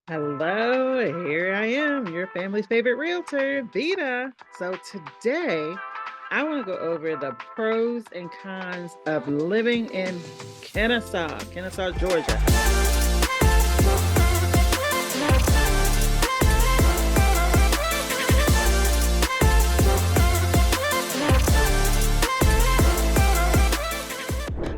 Hello, here I am, your family's favorite realtor, Vita. So today, I want to go over the pros and cons of living in Kennesaw, Georgia.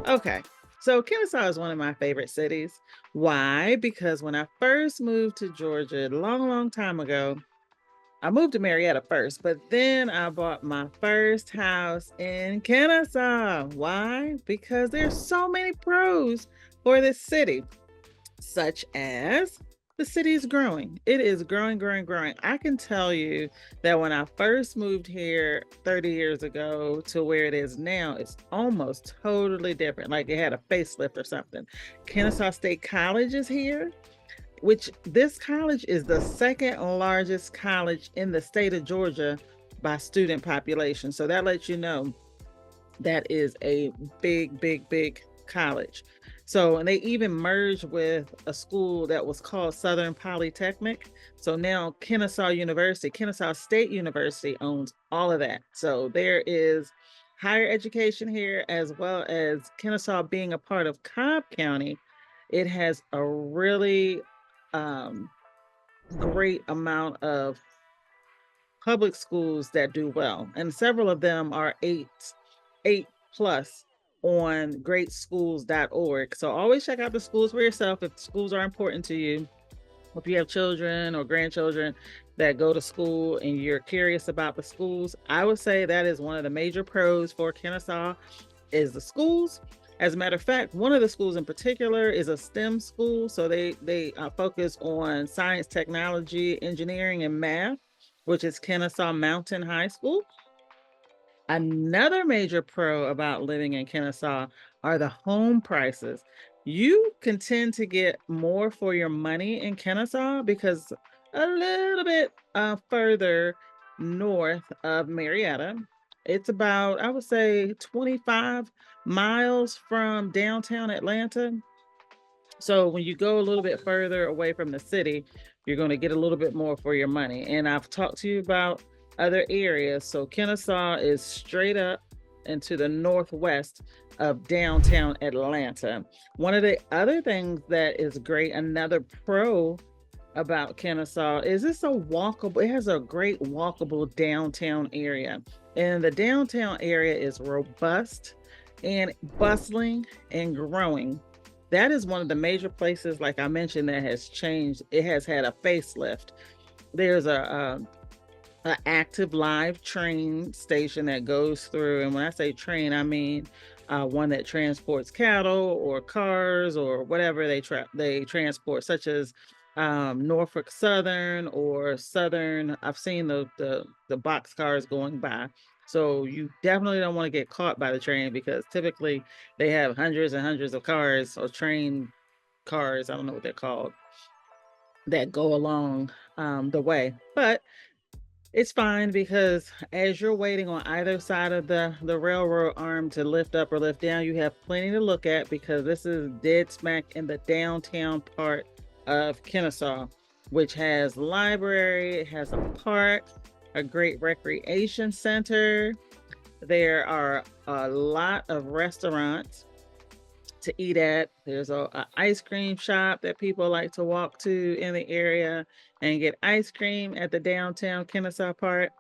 Okay, so Kennesaw is one of my favorite cities. Why? Because when I first moved to Georgia, a long, long time ago, I moved to Marietta first, but then I bought my first house in Kennesaw. Why? Because there's so many pros for this city, such as the city is growing. It is growing, growing, growing. I can tell you that when I first moved here 30 years ago to where it is now, it's almost totally different. Like it had a facelift or something. Kennesaw State College is here, which this college is the second largest college in the state of Georgia by student population. So that lets you know that is a big, big, big college. So, and they even merged with a school that was called Southern Polytechnic. So now Kennesaw State University owns all of that. So there is higher education here, as well as Kennesaw being a part of Cobb County. It has a really um, great amount of public schools that do well, and several of them are eight plus on greatschools.org. So always check out the schools for yourself if schools are important to you. If you have children or grandchildren that go to school and you're curious about the schools, I would say that is one of the major pros for Kennesaw is the schools. As a matter of fact, one of the schools in particular is a STEM school. So they focus on science, technology, engineering, and math, which is Kennesaw Mountain High School. Another major pro about living in Kennesaw are the home prices. You can tend to get more for your money in Kennesaw because a little bit further north of Marietta, it's about, I would say, 25 miles from downtown Atlanta. So when you go a little bit further away from the city, you're going to get a little bit more for your money. And I've talked to you about other areas. So Kennesaw is straight up and to the northwest of downtown Atlanta. One of the other things that is great, another pro about Kennesaw, is it's a walkable, it has a great walkable downtown area. And the downtown area is robust and bustling and growing. That is one of the major places, like I mentioned, that has changed. It has had a facelift. There's a active live train station that goes through, and when I say train, I mean one that transports cattle or cars or whatever they transport, such as Norfolk Southern or Southern. I've seen the box cars going by. So you definitely don't want to get caught by the train because typically they have hundreds and hundreds of cars or train cars, I don't know what they're called, that go along the way. But it's fine because as you're waiting on either side of the railroad arm to lift up or lift down, you have plenty to look at because this is dead smack in the downtown part of Kennesaw, which has library, it has a park, a great recreation center. There are a lot of restaurants to eat at. There's a ice cream shop that people like to walk to in the area and get ice cream at the downtown Kennesaw Park.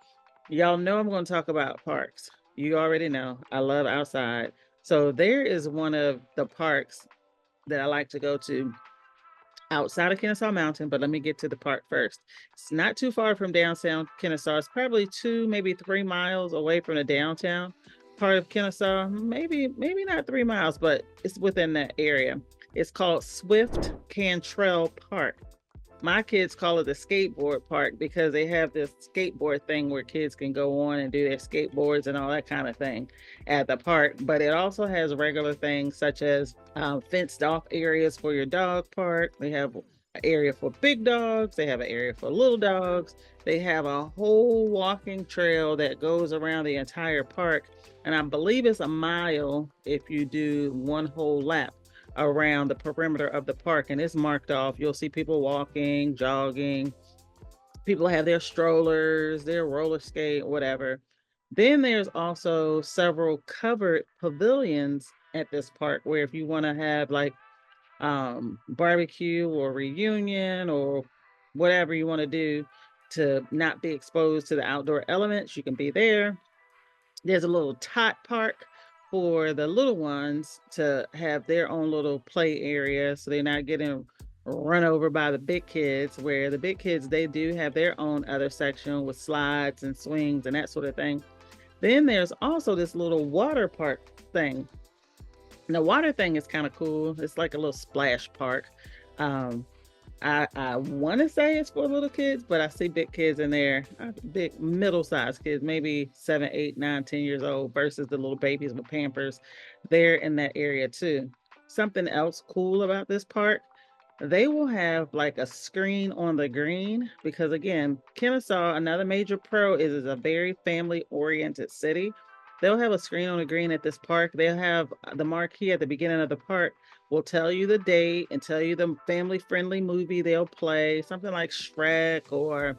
Y'all know I'm going to talk about parks. You already know I love outside. So there is one of the parks that I like to go to outside of Kennesaw Mountain, but let me get to the park first. It's not too far from downtown Kennesaw. It's probably 2, maybe 3 miles away from the downtown part of Kennesaw. Maybe not 3 miles, but it's within that area. It's called Swift Cantrell Park. My kids call it the skateboard park because they have this skateboard thing where kids can go on and do their skateboards and all that kind of thing at the park. But it also has regular things such as fenced off areas for your dog park. They have an area for big dogs. They have an area for little dogs. They have a whole walking trail that goes around the entire park. And I believe it's a mile if you do one whole lap. around the perimeter of the park, and it's marked off. You'll see people walking, jogging, people have their strollers, their roller skate, whatever. Then there's also several covered pavilions at this park where if you want to have like barbecue or reunion or whatever you want to do to not be exposed to the outdoor elements, you can be there. There's a little tot park for the little ones to have their own little play area so they're not getting run over by the big kids, where the big kids, they do have their own other section with slides and swings and that sort of thing. Then there's also this little water park thing. And the water thing is kind of cool. It's like a little splash park. Um, I want to say it's for little kids, but I see big kids in there, big middle-sized kids, maybe 7, 8, 9, 10 years old versus the little babies with Pampers. They're in that area too. Something else cool about this park, they will have like a screen on the green because again, Kennesaw, another major pro is a very family-oriented city. They'll have a screen on the green at this park. They'll have the marquee at the beginning of the park will tell you the date and tell you the family-friendly movie they'll play, something like Shrek or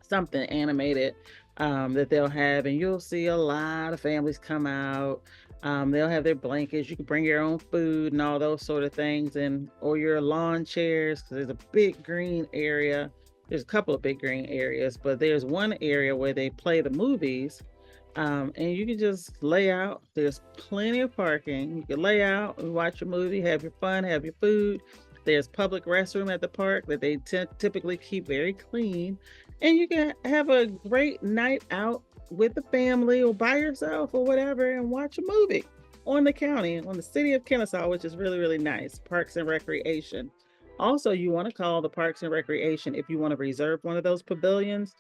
something animated that they'll have, and you'll see a lot of families come out. They'll have their blankets. You can bring your own food and all those sort of things, and or your lawn chairs because there's a big green area. There's a couple of big green areas, but there's one area where they play the movies, and you can just lay out. There's plenty of parking. You can lay out and watch your movie, have your fun, have your food. There's public restroom at the park that they typically keep very clean. And you can have a great night out with the family or by yourself or whatever and watch a movie on the county, on the city of Kennesaw, which is really, really nice. Parks and Recreation. Also, you want to call the Parks and Recreation if you want to reserve one of those pavilions.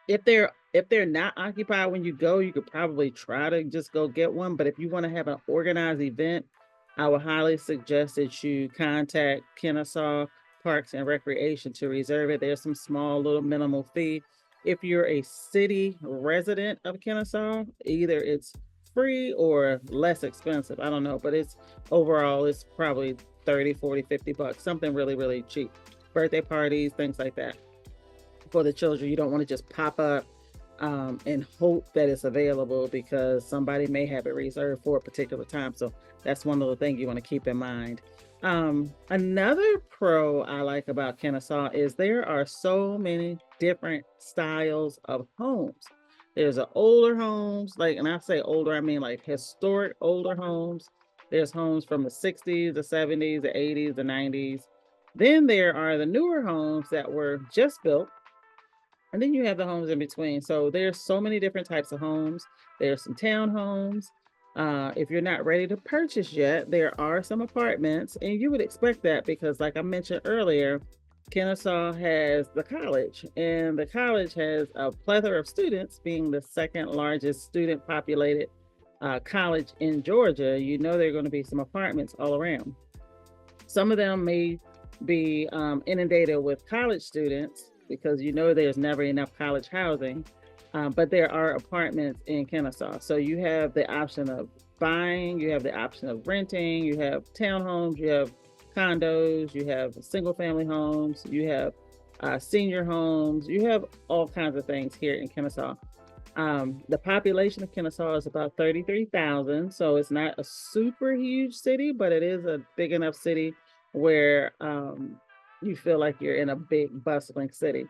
If they're not occupied when you go, you could probably try to just go get one. But if you want to have an organized event, I would highly suggest that you contact Kennesaw Parks and Recreation to reserve it. There's some small little minimal fee. If you're a city resident of Kennesaw, either it's free or less expensive. I don't know, but it's overall it's probably 30, 40, $50, something really, really cheap. Birthday parties, things like that for the children. You don't want to just pop up and hope that it's available because somebody may have it reserved for a particular time. So that's one little thing you want to keep in mind. Another pro I like about Kennesaw is there are so many different styles of homes. There's an older homes, like, and I say older, I mean like historic older homes. There's homes from the 60s, the 70s, the 80s, the 90s. Then there are the newer homes that were just built, and then you have the homes in between. So there's so many different types of homes. There's some townhomes. If you're not ready to purchase yet, there are some apartments, and you would expect that because, like I mentioned earlier, Kennesaw has the college, and the college has a plethora of students, being the second largest student populated college in Georgia. You know, there are going to be some apartments all around. Some of them may be inundated with college students because you know there's never enough college housing, but there are apartments in Kennesaw. So you have the option of buying, you have the option of renting, you have townhomes, you have condos, you have single family homes, you have senior homes, you have all kinds of things here in Kennesaw. The population of Kennesaw is about 33,000, so it's not a super huge city, but it is a big enough city where you feel like you're in a big bustling city.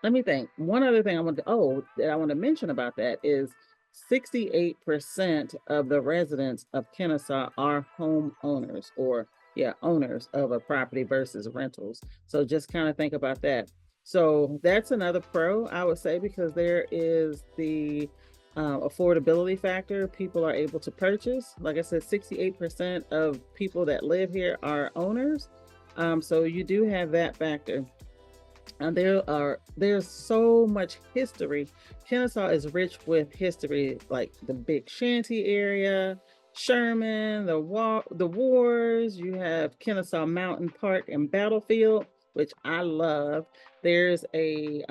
Let me think. One other thing that I want to mention about that is 68% of the residents of Kennesaw are homeowners, or yeah, owners of a property versus rentals. So just kind of think about that. So that's another pro, I would say, because there is the affordability factor. People are able to purchase. Like I said, 68% of people that live here are owners. So you do have that factor. And there's so much history. Kennesaw is rich with history, like the Big Shanty area, Sherman, the wars. You have Kennesaw Mountain Park and Battlefield, which I love. There's a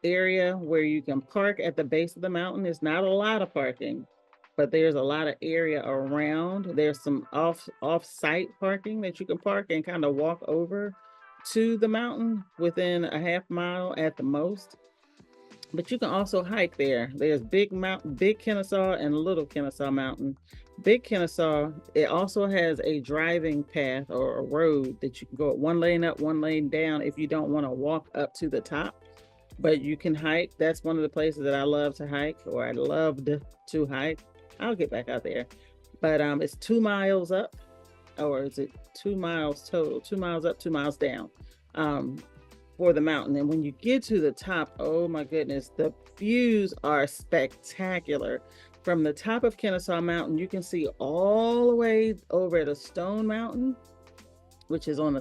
area where you can park at the base of the mountain. There's not a lot of parking, but there's a lot of area around. There's some off-site parking that you can park and kind of walk over to the mountain within a half mile at the most. But you can also hike there. There's Big Kennesaw and Little Kennesaw Mountain. Big Kennesaw, it also has a driving path or a road that you can go one lane up, one lane down if you don't want to walk up to the top. But you can hike. That's one of the places that I love to hike, or I loved to hike. I'll get back out there. But it's 2 miles up, or is it 2 miles total? 2 miles up, 2 miles down. For the mountain. And when you get to the top, oh my goodness, the views are spectacular. From the top of Kennesaw Mountain, you can see all the way over to Stone Mountain, which is on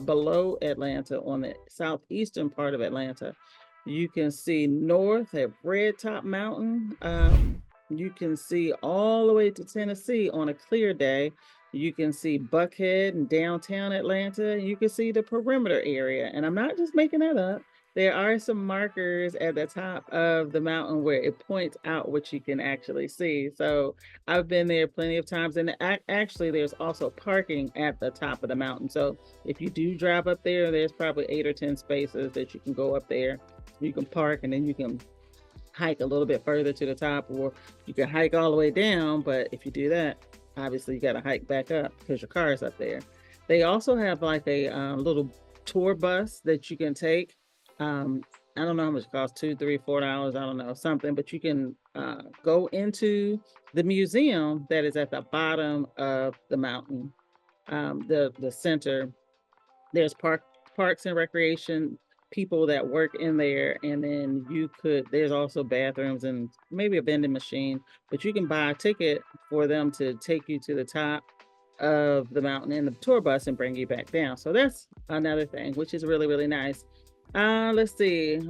below Atlanta, on the southeastern part of Atlanta. You can see north at Red Top Mountain. You can see all the way to Tennessee on a clear day. You can see Buckhead and downtown Atlanta. You can see the perimeter area. And I'm not just making that up. There are some markers at the top of the mountain where it points out what you can actually see. So I've been there plenty of times. And actually, there's also parking at the top of the mountain. So if you do drive up there, there's probably 8 or 10 spaces that you can go up there. You can park, and then you can hike a little bit further to the top, or you can hike all the way down. But if you do that, obviously you got to hike back up because your car is up there. They also have like a little tour bus that you can take. I don't know how much it costs, $2, $3, $4, I don't know, something, but you can go into the museum that is at the bottom of the mountain, the center. There's parks and recreation people that work in there, and then there's also bathrooms and maybe a vending machine, but you can buy a ticket for them to take you to the top of the mountain in the tour bus and bring you back down. So that's another thing, which is really, really nice. Let's see.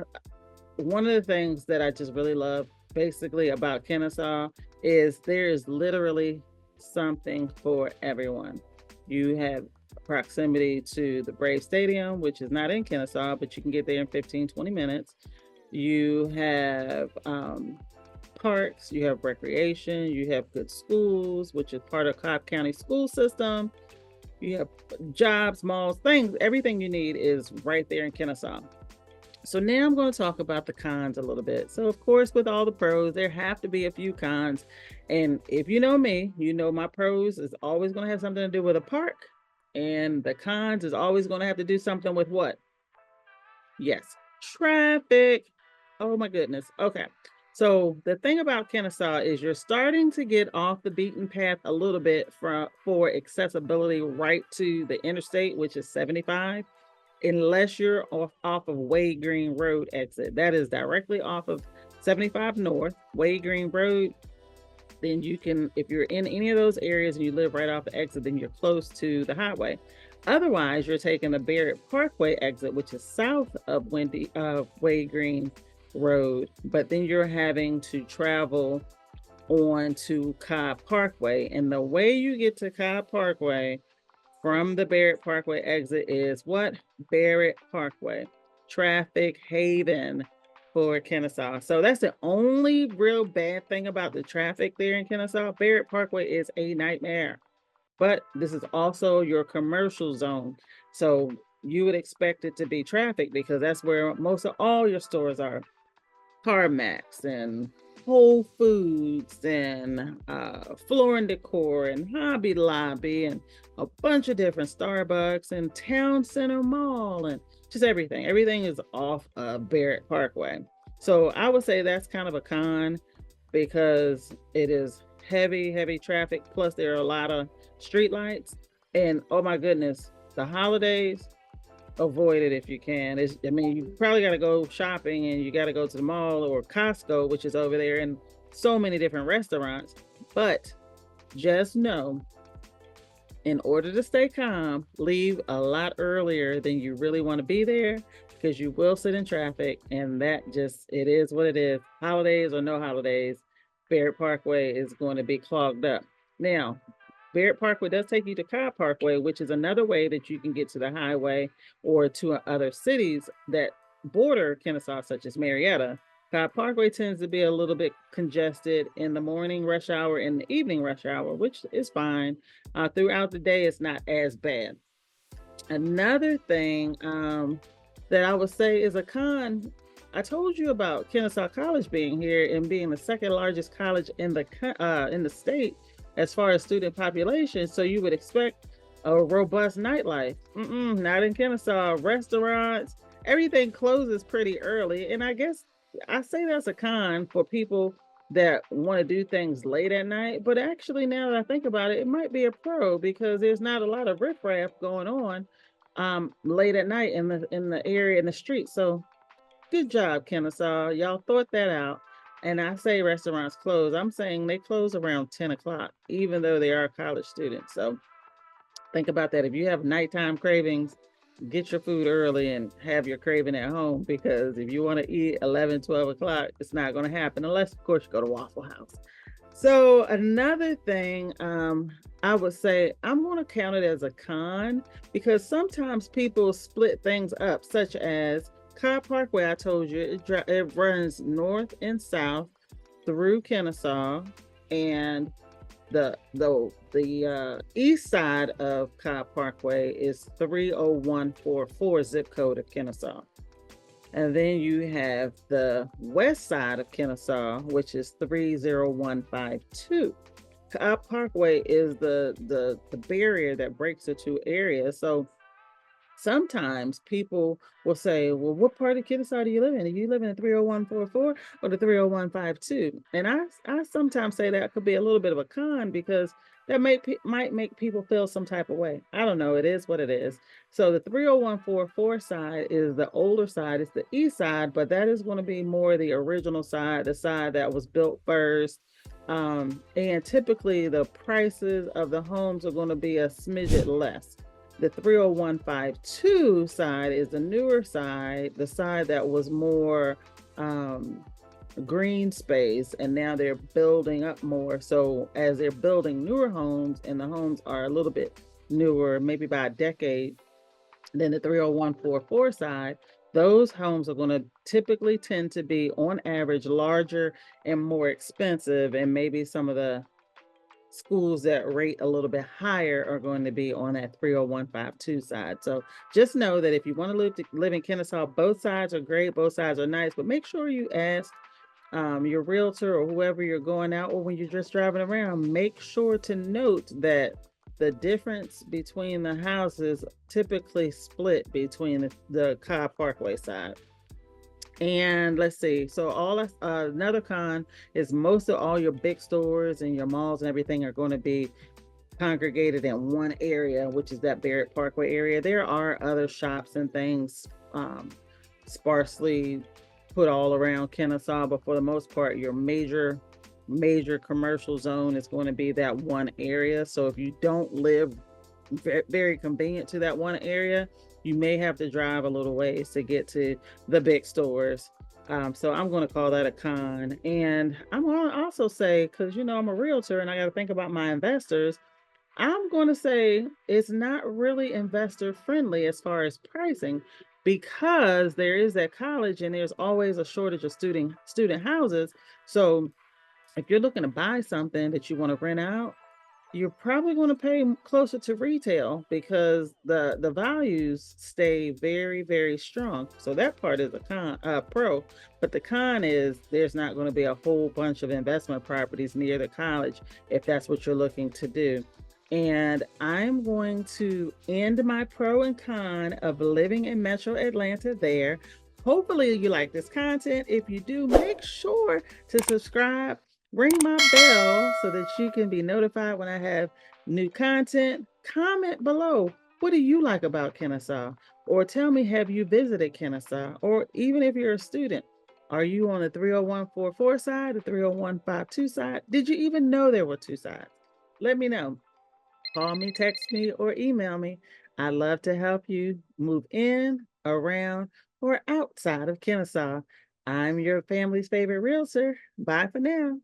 One of the things that I just really love basically about Kennesaw is there is literally something for everyone. You have proximity to the Brave Stadium, which is not in Kennesaw, but you can get there in 15, 20 minutes. You have parks, you have recreation, you have good schools, which is part of Cobb County school system. You have jobs, malls, things, everything you need is right there in Kennesaw. So now I'm going to talk about the cons a little bit. So of course, with all the pros, there have to be a few cons. And if you know me, you know my pros is always going to have something to do with a park. And the cons is always going to have to do something with what? Yes, traffic. Oh my goodness. Okay. So the thing about Kennesaw is you're starting to get off the beaten path a little bit for accessibility right to the interstate, which is 75, unless you're off of Wade Green Road exit. That is directly off of 75 North, Wade Green Road. Then you can, if you're in any of those areas and you live right off the exit, then you're close to the highway. Otherwise, you're taking the Barrett Parkway exit, which is south of Wade Green Road, but then you're having to travel on to Cobb Parkway. And the way you get to Cobb Parkway from the Barrett Parkway exit is what? Barrett Parkway, traffic haven for Kennesaw. So that's the only real bad thing about the traffic there in Kennesaw. Barrett Parkway is a nightmare, but this is also your commercial zone. So you would expect it to be traffic because that's where most of all your stores are. CarMax and Whole Foods and Floor and Decor and Hobby Lobby and a bunch of different Starbucks and Town Center Mall and just everything. Everything is off of Barrett Parkway. So I would say that's kind of a con because it is heavy traffic. Plus there are a lot of street lights. And oh my goodness, the holidays, avoid it if you can. You probably got to go shopping and you got to go to the mall or Costco, which is over there, and so many different restaurants. But just know, in order to stay calm, leave a lot earlier than you really want to be there because you will sit in traffic, and it is what it is. Holidays or no holidays, Barrett Parkway is going to be clogged up. Now, Barrett Parkway does take you to Cobb Parkway, which is another way that you can get to the highway or to other cities that border Kennesaw, such as Marietta. Cobb Parkway tends to be a little bit congested in the morning rush hour and the evening rush hour, which is fine. Throughout the day, it's not as bad. Another thing that I would say is a con. I told you about Kennesaw College being here and being the second largest college in the state as far as student population. So you would expect a robust nightlife. Not in Kennesaw. Restaurants, everything closes pretty early, and I guess I say that's a con for people that want to do things late at night. But actually, now that I think about it, it might be a pro because there's not a lot of riffraff going on late at night in the area in the street. So good job, Kennesaw. Y'all thought that out. And I say restaurants close. I'm saying they close around 10 o'clock, even though they are college students. So think about that. If you have nighttime cravings, get your food early and have your craving at home, because if you want to eat 11, 12 o'clock, it's not going to happen unless, of course, you go to Waffle House. So another thing, I would say I'm going to count it as a con because sometimes people split things up, such as Cobb Parkway. I told you it runs north and south through Kennesaw, and the east side of Cobb Parkway is 30144 zip code of Kennesaw. And then you have the west side of Kennesaw, which is 30152. Cobb Parkway is the barrier that breaks the two areas. So sometimes people will say, well, what part of Kennesaw do you live in? Do you live in the 30144 or the 30152? And I sometimes say that could be a little bit of a con because that might make people feel some type of way. I don't know. It is what it is. So the 30144 side is the older side. It's the east side, but that is going to be more the original side, the side that was built first. And typically the prices of the homes are going to be a smidget less. The 30152 side is the newer side, the side that was more green space, and now they're building up more. So as they're building newer homes and the homes are a little bit newer, maybe by a decade, then the 30144 side, those homes are going to typically tend to be on average larger and more expensive, and maybe some of the schools that rate a little bit higher are going to be on that 30152 side. So just know that if you want to live in Kennesaw, both sides are great, both sides are nice, but make sure you ask your realtor or whoever you're going out, or when you're just driving around, make sure to note that the difference between the houses typically split between the Cobb Parkway side. And let's see. So another con is most of all your big stores and your malls and everything are going to be congregated in one area, which is that Barrett Parkway area. There are other shops and things sparsely put all around Kennesaw, but for the most part, your major commercial zone is going to be that one area. So if you don't live very convenient to that one area, you may have to drive a little ways to get to the big stores. So I'm going to call that a con. And I'm going to also say, because I'm a realtor and I got to think about my investors, I'm going to say it's not really investor friendly as far as pricing, because there is that college and there's always a shortage of student houses. So if you're looking to buy something that you want to rent out, you're probably going to pay closer to retail because the values stay very, very strong. So that part is a pro, but the con is there's not going to be a whole bunch of investment properties near the college if that's what you're looking to do. And I'm going to end my pro and con of living in Metro Atlanta there. Hopefully you like this content. If you do, make sure to subscribe. Ring my bell so that you can be notified when I have new content. Comment below. What do you like about Kennesaw? Or tell me, have you visited Kennesaw? Or even if you're a student, are you on the 30144 side, the 30152 side? Did you even know there were two sides? Let me know. Call me, text me, or email me. I love to help you move in, around, or outside of Kennesaw. I'm your family's favorite realtor. Bye for now.